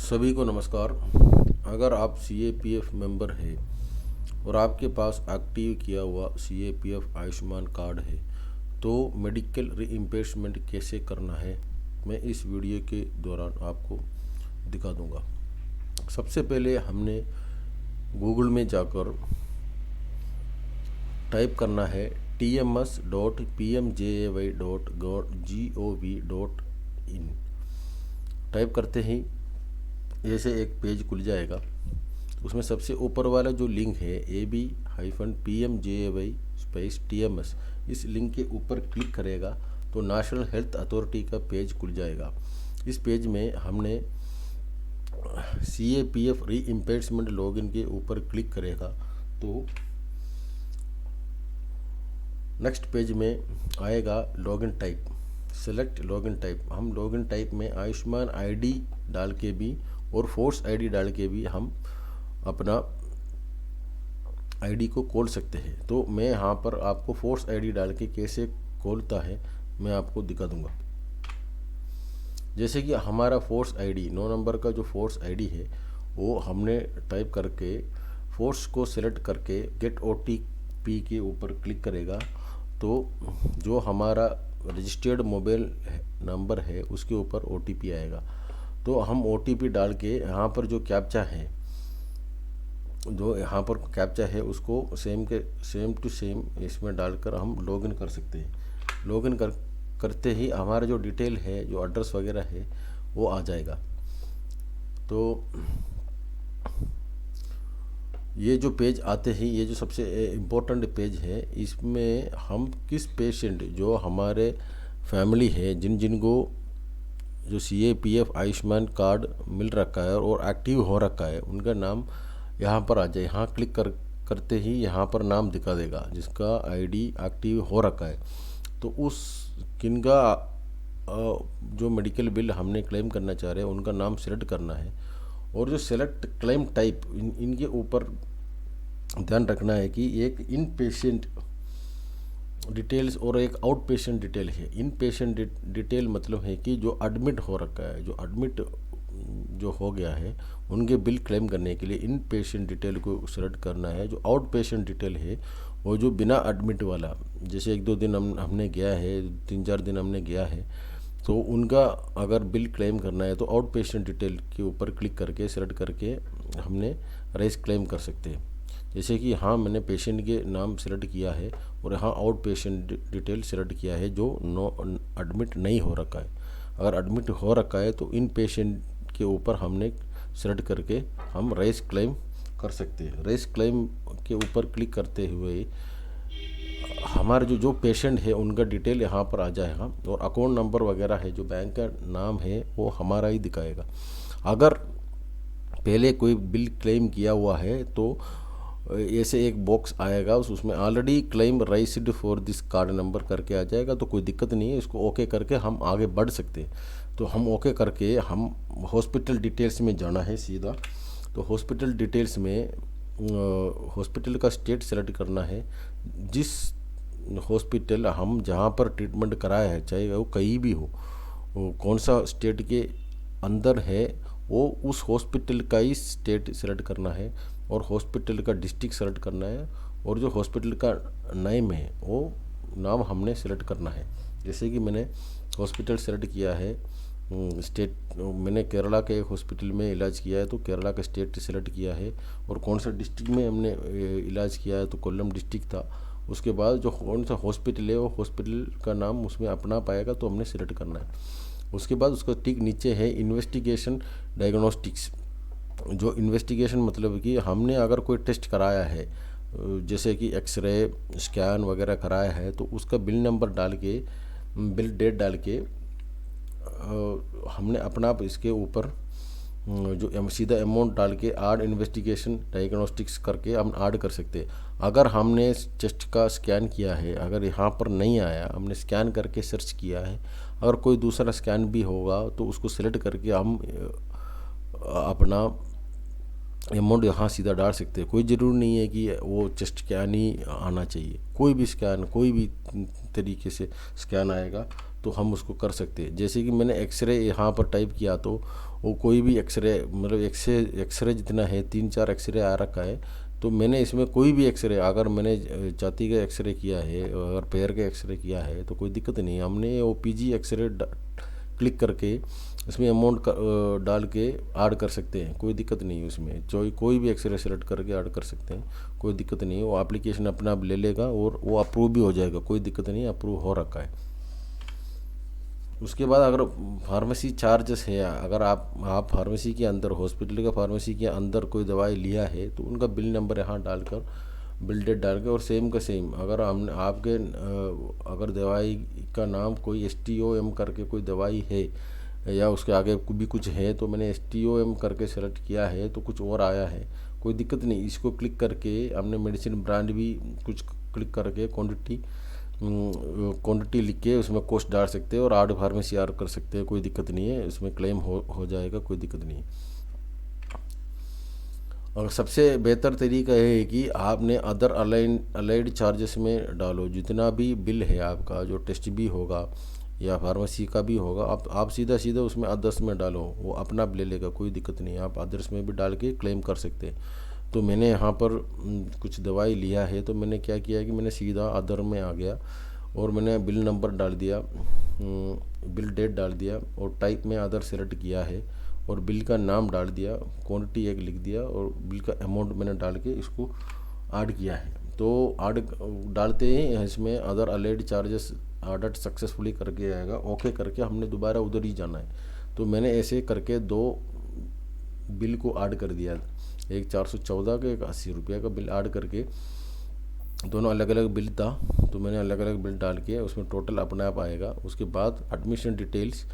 सभी को नमस्कार। अगर आप CAPF मेंबर है और आपके पास एक्टिव किया हुआ CAPF आयुष्मान कार्ड है तो मेडिकल रीइंबर्समेंट कैसे करना है मैं इस वीडियो के दौरान आपको दिखा दूंगा। सबसे पहले हमने गूगल में जाकर टाइप करना है tms.pmjay.gov.in। टाइप करते ही ऐसे एक पेज खुल जाएगा। उसमें सबसे ऊपर वाला जो लिंक है ab-pmjay/tms, इस लिंक के ऊपर क्लिक करेगा तो नेशनल हेल्थ अथॉरिटी का पेज खुल जाएगा। इस पेज में हमने CAPF रीइंबर्समेंट लॉगिन के ऊपर क्लिक करेगा तो नेक्स्ट पेज में आएगा login type. Select login type. हम लॉगिन टाइप में आयुष्मान ID डाल के भी और फोर्स ID डाल के भी हम अपना ID को खोल सकते हैं। तो मैं यहाँ पर आपको फोर्स ID डाल के कैसे खोलता है मैं आपको दिखा दूंगा। जैसे कि हमारा फोर्स ID 9 नंबर का जो फोर्स ID है वो हमने टाइप करके फोर्स को सिलेक्ट करके गेट OTP के ऊपर क्लिक करेगा तो जो हमारा रजिस्टर्ड मोबाइल नंबर है उसके ऊपर OTP आएगा। तो हम OTP डाल के यहाँ पर जो कैप्चा है उसको सेम टू सेम इसमें डालकर हम लॉगिन कर सकते हैं। लॉगिन करते ही हमारा जो डिटेल है, जो एड्रेस वगैरह है वो आ जाएगा। तो ये जो पेज आते ही ये जो सबसे इम्पोर्टेंट पेज है, इसमें हम किस पेशेंट जो हमारे फैमिली है जिनको जो CAPF आयुष्मान कार्ड मिल रखा है और एक्टिव हो रखा है उनका नाम यहाँ पर आ जाए। यहाँ क्लिक करते ही यहाँ पर नाम दिखा देगा जिसका ID एक्टिव हो रखा है। तो उस किनका जो मेडिकल बिल हमने क्लेम करना चाह रहे हैं उनका नाम सेलेक्ट करना है। और जो सेलेक्ट क्लेम टाइप इनके ऊपर ध्यान रखना है कि एक इन पेशेंट डिटेल्स और एक आउट पेशेंट डिटेल है। इन पेशेंट डिटेल मतलब है कि जो एडमिट हो रखा है, जो एडमिट जो हो गया है उनके बिल क्लेम करने के लिए इन पेशेंट डिटेल को सेलेक्ट करना है। जो आउट पेशेंट डिटेल है वो जो बिना एडमिट वाला, जैसे 1-2 दिन हमने गया है, 3-4 दिन हमने गया है, तो उनका अगर बिल क्लेम करना है तो आउट पेशेंट डिटेल के ऊपर क्लिक करके सेलेक्ट करके हमने रेस क्लेम कर सकते हैं। जैसे कि हाँ मैंने पेशेंट के नाम सेलेक्ट किया है और यहाँ आउट पेशेंट डिटेल सेलेक्ट किया है जो एडमिट नहीं हो रखा है। अगर एडमिट हो रखा है तो इन पेशेंट के ऊपर हमने सेलेक्ट करके हम रेस क्लेम कर सकते हैं। रेस क्लेम के ऊपर क्लिक करते हुए हमारे जो पेशेंट है उनका डिटेल यहाँ पर आ जाएगा और अकाउंट नंबर वगैरह है, जो बैंक का नाम है वो हमारा ही दिखाएगा। अगर पहले कोई बिल क्लेम किया हुआ है तो ऐसे एक बॉक्स आएगा, उसमें already claim raised for this card number करके आ जाएगा। तो कोई दिक्कत नहीं है, इसको ओके करके हम आगे बढ़ सकते हैं। तो हम ओके करके हम हॉस्पिटल डिटेल्स में जाना है सीधा। तो हॉस्पिटल डिटेल्स में हॉस्पिटल का स्टेट सेलेक्ट करना है। जिस हॉस्पिटल हम जहाँ पर ट्रीटमेंट कराया है, चाहे वो कहीं भी हो, वो कौन सा स्टेट के अंदर है वो उस हॉस्पिटल का ही स्टेट सेलेक्ट करना है और हॉस्पिटल का डिस्ट्रिक्ट सेलेक्ट करना है और जो हॉस्पिटल का नेम है वो नाम हमने सेलेक्ट करना है। जैसे कि मैंने हॉस्पिटल सेलेक्ट किया है स्टेट, मैंने केरला के एक हॉस्पिटल में इलाज किया है तो केरला का स्टेट सेलेक्ट किया है। और कौन सा डिस्ट्रिक्ट में हमने इलाज किया है तो कोल्लम डिस्ट्रिक्ट था। उसके बाद जो कौन सा हॉस्पिटल है वो हॉस्पिटल का नाम उसमें अपना पाएगा तो हमने सेलेक्ट करना है। उसके बाद उसका ठीक नीचे है इन्वेस्टिगेशन डायग्नोस्टिक्स। जो इन्वेस्टिगेशन मतलब कि हमने अगर कोई टेस्ट कराया है, जैसे कि एक्सरे स्कैन वगैरह कराया है, तो उसका बिल नंबर डाल के, बिल डेट डाल के हमने अपना इसके ऊपर जो सीधा अमाउंट डाल के ऐड इन्वेस्टिगेशन डायग्नोस्टिक्स करके हम ऐड कर सकते हैं। अगर हमने चेस्ट का स्कैन किया है, अगर यहाँ पर नहीं आया, हमने स्कैन करके सर्च किया है, अगर कोई दूसरा स्कैन भी होगा तो उसको सिलेक्ट करके हम अपना अमाउंट यहाँ सीधा डाल सकते हैं। कोई ज़रूरी नहीं है कि वो चेस्ट स्कैन ही आना चाहिए, कोई भी स्कैन कोई भी तरीके से स्कैन आएगा तो हम उसको कर सकते हैं। जैसे कि मैंने एक्सरे यहाँ पर टाइप किया तो वो कोई भी एक्सरे, मतलब एक्सरे जितना है 3-4 एक्सरे आ रखा है, तो मैंने इसमें कोई भी एक्सरे, अगर मैंने छाती का एक्सरे किया है और पैर का एक्सरे किया है तो कोई दिक्कत नहीं है। हमने वो पीजी एक्सरे क्लिक करके इसमें अमाउंट डाल के ऐड कर सकते हैं, कोई दिक्कत नहीं है उसमें। जो कोई भी एक्सरे सेलेक्ट करके ऐड कर सकते हैं, कोई दिक्कत नहीं है। वो एप्लीकेशन अपना आप ले लेगा और वो अप्रूव भी हो जाएगा, कोई दिक्कत नहीं है, अप्रूव हो रखा है। उसके बाद अगर फार्मेसी चार्जेस है, अगर आप फार्मेसी के अंदर, हॉस्पिटल का फार्मेसी के अंदर कोई दवाई लिया है तो उनका बिल नंबर यहाँ डालकर, बिल डेट डाल के, और सेम का सेम अगर हम आपके अगर दवाई का नाम कोई STOM करके कोई दवाई है या उसके आगे भी कुछ है, तो मैंने STOM करके सेलेक्ट किया है तो कुछ और आया है, कोई दिक्कत नहीं। इसको क्लिक करके हमने मेडिसिन ब्रांड भी कुछ क्लिक करके क्वांटिटी लिख के उसमें कॉस्ट डाल सकते हैं और आर्ड फार्मेसी आर कर सकते हैं, कोई दिक्कत नहीं है। इसमें क्लेम हो जाएगा, कोई दिक्कत नहीं है। और सबसे बेहतर तरीका है कि आपने अदर अलाइड चार्जेस में डालो, जितना भी बिल है आपका, जो टेस्ट भी होगा या फार्मेसी का भी होगा, आप सीधा सीधा उसमें अदर्स में डालो, वो अपना ले लेगा, कोई दिक्कत नहीं है। आप अदर्स में भी डाल के क्लेम कर सकते हैं। तो मैंने यहाँ पर कुछ दवाई लिया है, तो मैंने क्या किया कि मैंने सीधा अदर में आ गया और मैंने बिल नंबर डाल दिया, बिल डेट डाल दिया और टाइप में अदर सेलेक्ट किया है और बिल का नाम डाल दिया, क्वांटिटी एक लिख दिया और बिल का अमाउंट मैंने डाल के इसको ऐड किया है। तो ऐड डालते ही इसमें other allied charges order successfully करके आएगा, ओके करके हमने दोबारा उधर ही जाना है। तो मैंने ऐसे करके 2 बिल को ऐड कर दिया, एक 414 का, एक 80 रुपये का बिल ऐड करके, दोनों अलग अलग बिल था तो मैंने अलग अलग बिल डाल के उसमें टोटल अपने आप आएगा। उसके बाद एडमिशन डिटेल्स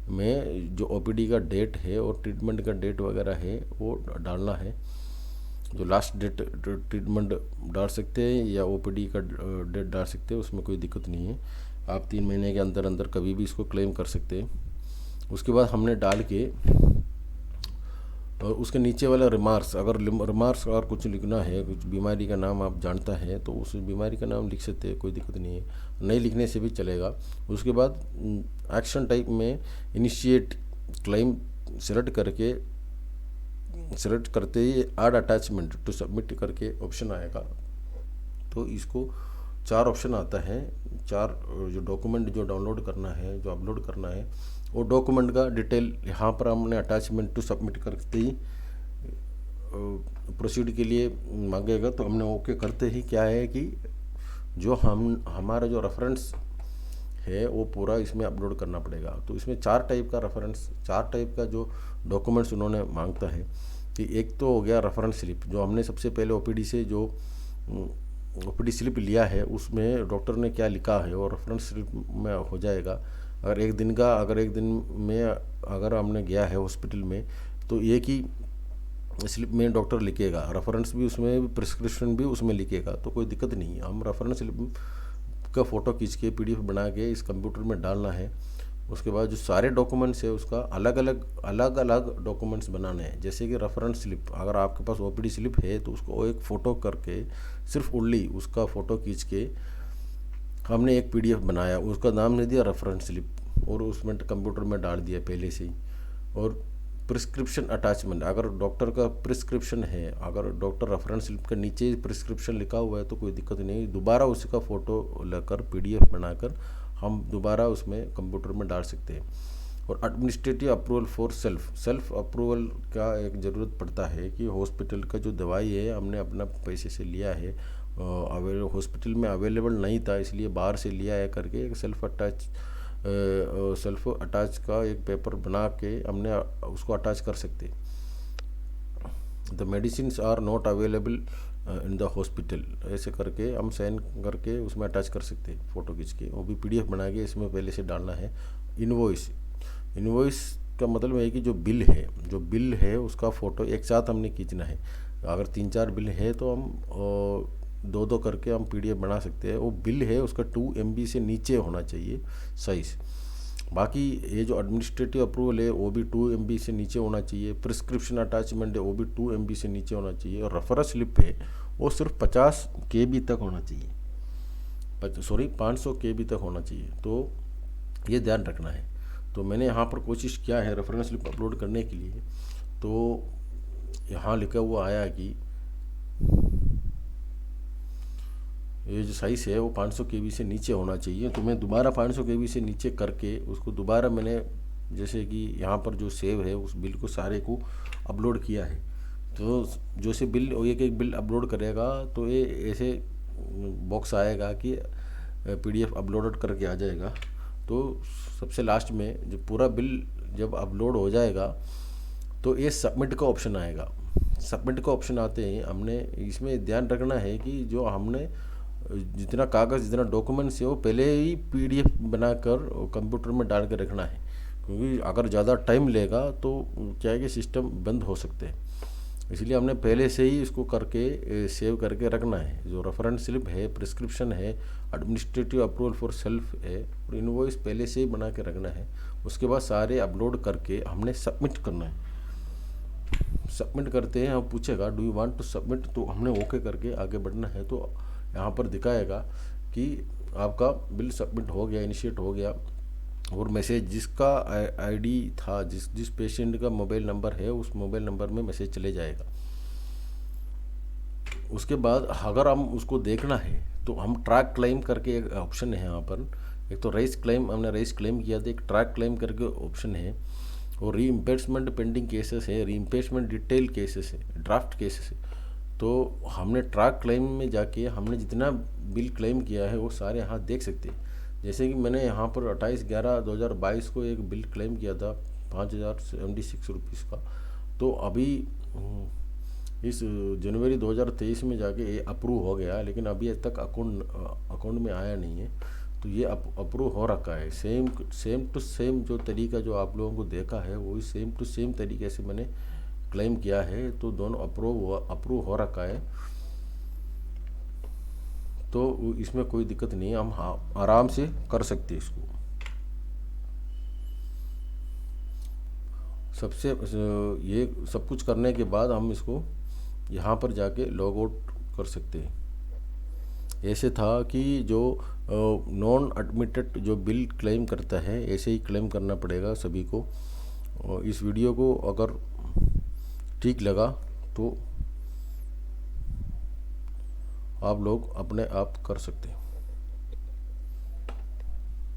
में जो OPD का डेट है और ट्रीटमेंट का डेट वगैरह है वो डालना है। जो लास्ट डेट ट्रीटमेंट डाल सकते हैं या OPD का डेट डाल सकते हैं, उसमें कोई दिक्कत नहीं है। आप 3 महीने के अंदर अंदर कभी भी इसको क्लेम कर सकते हैं। उसके बाद हमने डाल के और उसके नीचे वाला रिमार्क्स, अगर रिमार्क्स और कुछ लिखना है, कुछ बीमारी का नाम आप जानता है तो उस बीमारी का नाम लिख सकते हैं, कोई दिक्कत नहीं है, नहीं लिखने से भी चलेगा। उसके बाद एक्शन टाइप में इनिशिएट क्लेम सेलेक्ट करते ही ऐड अटैचमेंट टू सबमिट करके ऑप्शन आएगा। तो इसको 4 ऑप्शन आता है, 4 जो डॉक्यूमेंट जो डाउनलोड करना है, जो अपलोड करना है, वो डॉक्यूमेंट का डिटेल यहाँ पर हमने अटैचमेंट टू सबमिट करते ही प्रोसीड के लिए मांगेगा। तो हमने ओके करते ही क्या है कि जो हमारा जो रेफरेंस है वो पूरा इसमें अपलोड करना पड़ेगा। तो इसमें 4 टाइप का रेफरेंस, 4 टाइप का जो डॉक्यूमेंट्स उन्होंने मांगता है कि एक तो हो गया रेफरेंस स्लिप, जो हमने सबसे पहले OPD से जो OPD स्लिप लिया है उसमें डॉक्टर ने क्या लिखा है और रेफरेंस स्लिप में हो जाएगा। अगर एक दिन में अगर हमने गया है हॉस्पिटल में तो एक ही स्लिप में डॉक्टर लिखेगा, रेफरेंस भी उसमें, प्रिस्क्रिप्शन भी उसमें लिखेगा, तो कोई दिक्कत नहीं है। हम रेफरेंस स्लिप का फ़ोटो खींच के PDF बना के इस कंप्यूटर में डालना है। उसके बाद जो सारे डॉक्यूमेंट्स है उसका अलग अलग डॉक्यूमेंट्स बनाने हैं। जैसे कि रेफरेंस स्लिप, अगर आपके पास OPD स्लिप है तो उसको एक फ़ोटो करके, सिर्फ ओनली उसका फ़ोटो खींच के हमने एक PDF बनाया, उसका नाम नहीं दिया रेफरेंस स्लिप और उसमें कंप्यूटर में डाल दिया पहले से ही। और प्रिस्क्रिप्शन अटैचमेंट, अगर डॉक्टर का प्रिस्क्रिप्शन है, अगर डॉक्टर रेफरेंस स्लिप के नीचे प्रिस्क्रिप्शन लिखा हुआ है तो कोई दिक्कत नहीं, दोबारा उसका फ़ोटो लेकर PDF बनाकर हम दोबारा उसमें कंप्यूटर में डाल सकते हैं। और administrative approval for self approval का एक ज़रूरत पड़ता है कि हॉस्पिटल का जो दवाई है हमने अपना पैसे से लिया है, हॉस्पिटल में अवेलेबल नहीं था इसलिए बाहर से लिया है करके एक सेल्फ अटैच का एक पेपर बना के हमने उसको अटैच कर सकते। The medicine are not available in the hospital, ऐसे करके हम साइन करके उसमें अटैच कर सकते हैं फ़ोटो खींच के, वो भी PDF बना के इसमें पहले से डालना है। इनवॉइस का मतलब है कि जो बिल है उसका फ़ोटो एक साथ हमने खींचना है। अगर 3-4 बिल है तो हम 2-2 करके हम PDF बना सकते हैं। वो बिल है उसका 2 MB से नीचे होना चाहिए साइज़। बाकी ये जो एडमिनिस्ट्रेटिव अप्रूवल है वो भी 2 MB से नीचे होना चाहिए। प्रिस्क्रिप्शन अटैचमेंट है वो भी 2 MB से नीचे होना चाहिए। और रेफरेंस स्लिप है वो सिर्फ 50 KB तक होना चाहिए, 500 KB तक होना चाहिए। तो ये ध्यान रखना है। तो मैंने यहाँ पर कोशिश किया है रेफरेंस स्लिप अपलोड करने के लिए। तो यहाँ लिखा हुआ आया कि ये जो साइज़ है वो 500 KB से नीचे होना चाहिए। तो मैं दोबारा 500 KB से नीचे करके उसको दोबारा मैंने जैसे कि यहाँ पर जो सेव है उस बिल को सारे को अपलोड किया है। तो जो से बिल एक एक बिल अपलोड करेगा तो ये ऐसे बॉक्स आएगा कि PDF अपलोडेड करके आ जाएगा। तो सबसे लास्ट में जब पूरा बिल जब अपलोड हो जाएगा तो ये सबमिट का ऑप्शन आएगा। सबमिट का ऑप्शन आते ही हमने इसमें ध्यान रखना है कि जो हमने जितना कागज़ जितना डॉक्यूमेंट्स है वो पहले ही PDF बनाकर कंप्यूटर में डाल के रखना है, क्योंकि अगर ज़्यादा टाइम लेगा तो क्या है कि सिस्टम बंद हो सकते हैं। इसलिए हमने पहले से ही इसको करके सेव करके रखना है। जो रेफरेंस स्लिप है, प्रिस्क्रिप्शन है, एडमिनिस्ट्रेटिव अप्रूवल फॉर सेल्फ है और इनवॉइस पहले से ही बना के रखना है। उसके बाद सारे अपलोड करके हमने सबमिट करना है। सबमिट करते हैं, हम पूछेगा do you want to submit, तो हमने ओके करके आगे बढ़ना है। तो यहाँ पर दिखाएगा कि आपका बिल सबमिट हो गया, इनिशिएट हो गया, और मैसेज जिसका ID था, जिस पेशेंट का मोबाइल नंबर है उस मोबाइल नंबर में मैसेज चले जाएगा। उसके बाद अगर हम उसको देखना है तो हम ट्रैक क्लेम करके एक ऑप्शन है यहाँ पर। एक तो रेस क्लेम, हमने रेस क्लेम किया था, एक ट्रैक क्लेम करके ऑप्शन है, और रीइम्बर्समेंट पेंडिंग केसेस है, रीइम्बर्समेंट डिटेल केसेस है, ड्राफ्ट केसेस है। तो हमने ट्रैक क्लेम में जाके हमने जितना बिल क्लेम किया है वो सारे यहाँ देख सकते हैं। जैसे कि मैंने यहाँ पर 28/11/2022 को एक बिल क्लेम किया था 5076 रुपीज़ का। तो अभी इस जनवरी 2023 में जाके ये अप्रूव हो गया, लेकिन अभी तक अकाउंट में आया नहीं है। तो ये अप्रूव हो रखा है। सेम टू सेम जो तरीका जो आप लोगों को देखा है वही सेम टू सेम तरीके से मैंने क्लेम किया है। तो दोनों अप्रूव हो रखा है। तो इसमें कोई दिक्कत नहीं है, हम आराम से कर सकते हैं इसको। ये सब कुछ करने के बाद हम इसको यहाँ पर जाके लॉग आउट कर सकते हैं। ऐसे था कि जो नॉन एडमिटेड जो बिल क्लेम करता है ऐसे ही क्लेम करना पड़ेगा सभी को। इस वीडियो को अगर ठीक लगा तो आप लोग अपने आप कर सकते हैं।